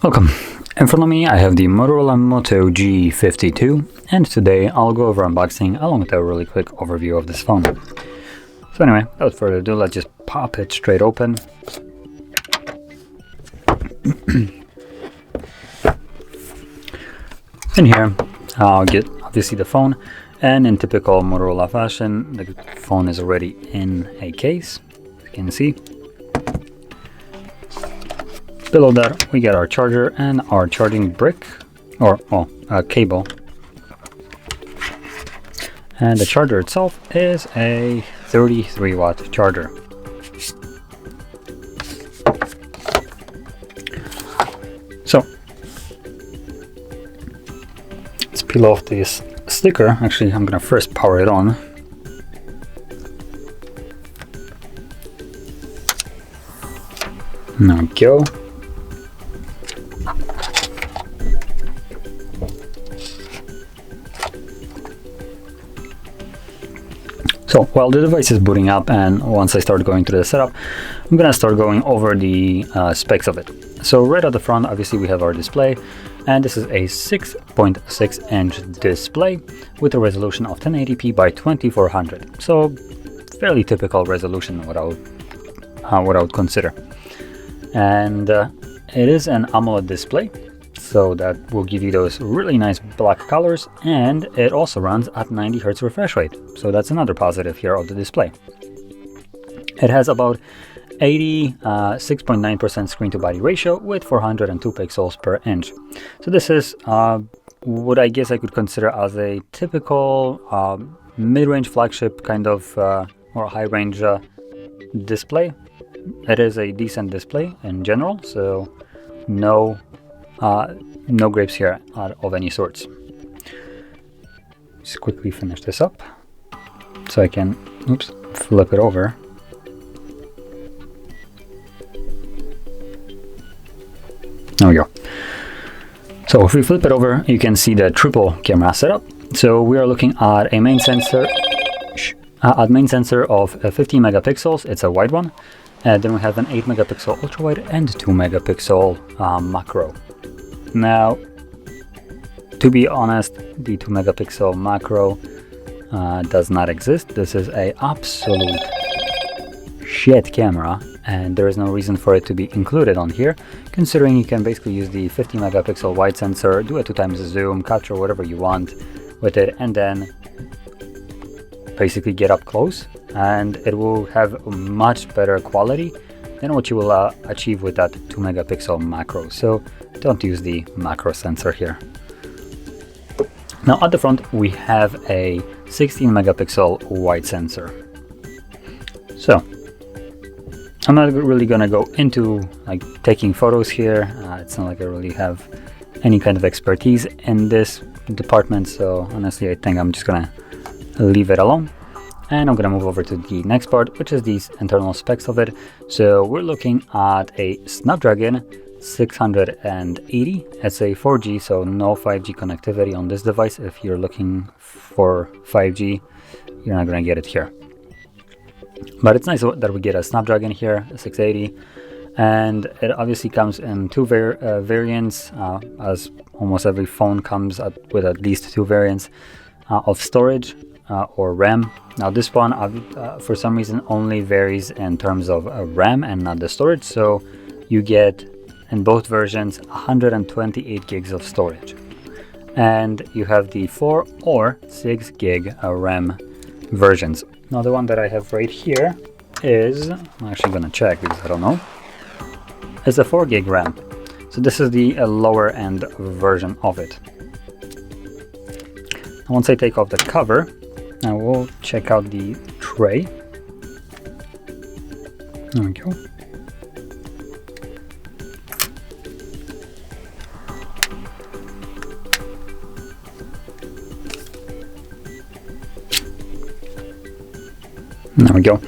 Welcome. In front of me I have the Motorola Moto G52, and today I'll go over unboxing along with a really quick overview of this phone. So anyway, without further ado, let's just pop it straight open. In here I'll get obviously the phone, and in typical Motorola fashion the phone is already in a case, as you can see. Below that we get our charger and our charging brick, or cable. And the charger itself is a 33 watt charger. So let's peel off this sticker. Actually, I'm gonna first power it on. There we go. So while the device is booting up, and once I start going through the setup, I'm gonna start going over the specs of it. So right at the front, obviously we have our display, and this is a 6.6 inch display with a resolution of 1080p by 2400. So fairly typical resolution, what I would consider. And it is an AMOLED display, so that will give you those really nice black colors, and it also runs at 90 Hz refresh rate, so that's another positive here of the display. It has about 86.9% screen to body ratio with 402 pixels per inch. So this is what I guess I could consider as a typical mid-range flagship kind of or high-range display. It is a decent display in general, so no grapes here of any sorts. Just quickly finish this up so I can flip it over. There we go. So if we flip it over, you can see the triple camera setup. So we are looking at a main sensor of 15 megapixels. It's a wide one. Then we have an 8 megapixel ultra wide and 2 megapixel macro. Now, to be honest, the 2 megapixel macro does not exist. This is a absolute shit camera, and there is no reason for it to be included on here, considering you can basically use the 50 megapixel wide sensor, do a 2x zoom, capture whatever you want with it, and then basically get up close, and it will have much better quality than what you will achieve with that 2 megapixel macro. So don't use the macro sensor here. Now at the front we have a 16 megapixel wide sensor. So I'm not really gonna go into like taking photos here. It's not like I really have any kind of expertise in this department, so honestly I think I'm just gonna leave it alone. And I'm gonna move over to the next part, which is these internal specs of it. So we're looking at a Snapdragon 680. It's a 4G, so no 5G connectivity on this device. If you're looking for 5G, you're not gonna get it here. But it's nice that we get a Snapdragon here, a 680. And it obviously comes in two variants, as almost every phone comes with at least two variants of storage. Or RAM. Now this one for some reason only varies in terms of RAM and not the storage, so you get in both versions 128 gigs of storage, and you have the 4 or 6 gig RAM versions. Now the one that I have right here is, I'm actually gonna check because I don't know, is a 4 gig RAM. So this is the lower end version of it. Once I take off the cover, I will check out the tray. There we go. There we go.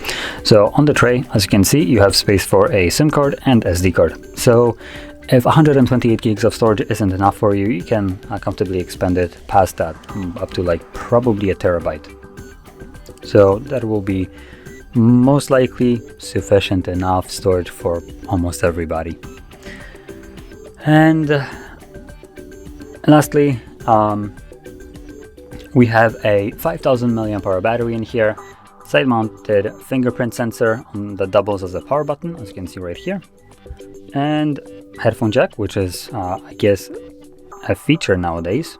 So on the tray, as you can see, you have space for a SIM card and SD card. So if 128 gigs of storage isn't enough for you, you can comfortably expand it past that, up to like probably a terabyte. So that will be most likely sufficient enough storage for almost everybody. And lastly, we have a 5000 mAh battery in here, side-mounted fingerprint sensor that doubles as a power button, as you can see right here, and headphone jack, which is I guess a feature nowadays,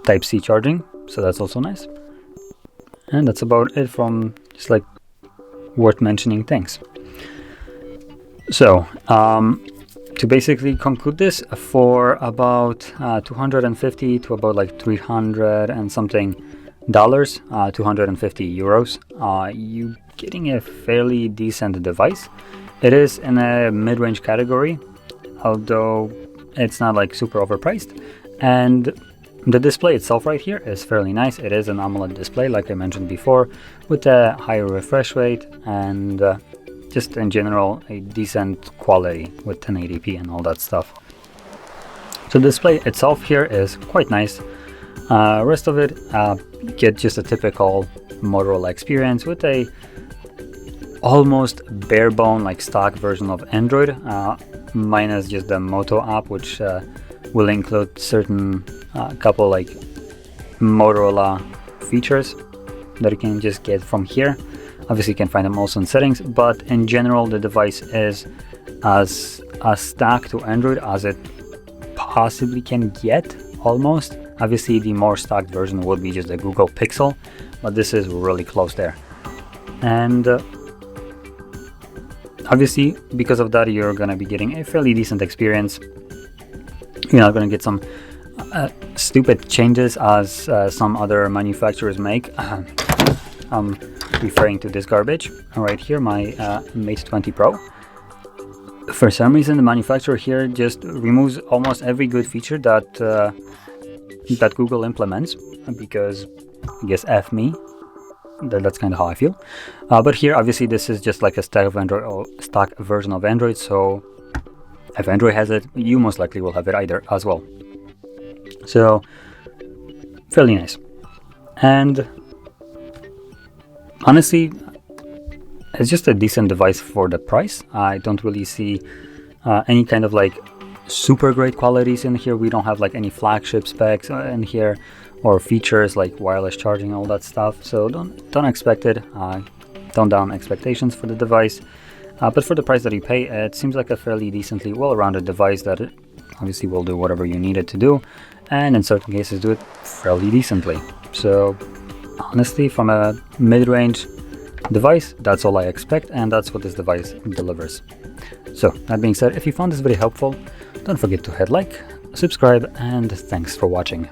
Type-C charging, so that's also nice. And that's about it from just like worth mentioning things. So to basically conclude this, for about 250 to about like 300 and something dollars, 250 euros, you getting a fairly decent device. It is in a mid-range category, although it's not like super overpriced, and the display itself right here is fairly nice. It is an AMOLED display, like I mentioned before, with a higher refresh rate and just in general a decent quality with 1080p and all that stuff. So the display itself here is quite nice. Rest of it, you get just a typical Motorola experience with a almost bare bone like stock version of Android, minus just the Moto app, which will include certain couple like Motorola features that you can just get from here. Obviously you can find them also in settings, but in general the device is as stock to Android as it possibly can get, almost. Obviously the more stocked version would be just the Google Pixel, but this is really close there. And obviously because of that you're gonna be getting a fairly decent experience. You're not gonna get some stupid changes as some other manufacturers make. I'm referring to this garbage right here, my Mate 20 Pro. For some reason the manufacturer here just removes almost every good feature that that Google implements, because I guess F me, that's kind of how I feel. But here obviously this is just like a stock version of Android, so if Android has it, you most likely will have it either as well. So fairly nice. And honestly, it's just a decent device for the price. I don't really see any kind of like super great qualities in here. We don't have like any flagship specs in here or features like wireless charging and all that stuff. So don't expect it. Tone down expectations for the device. But for the price that you pay, it seems like a fairly decently well-rounded device that it obviously will do whatever you need it to do, and in certain cases do it fairly decently. So honestly, from a mid-range device, that's all I expect, and that's what this device delivers. So that being said, if you found this video helpful, don't forget to hit like, subscribe, and thanks for watching.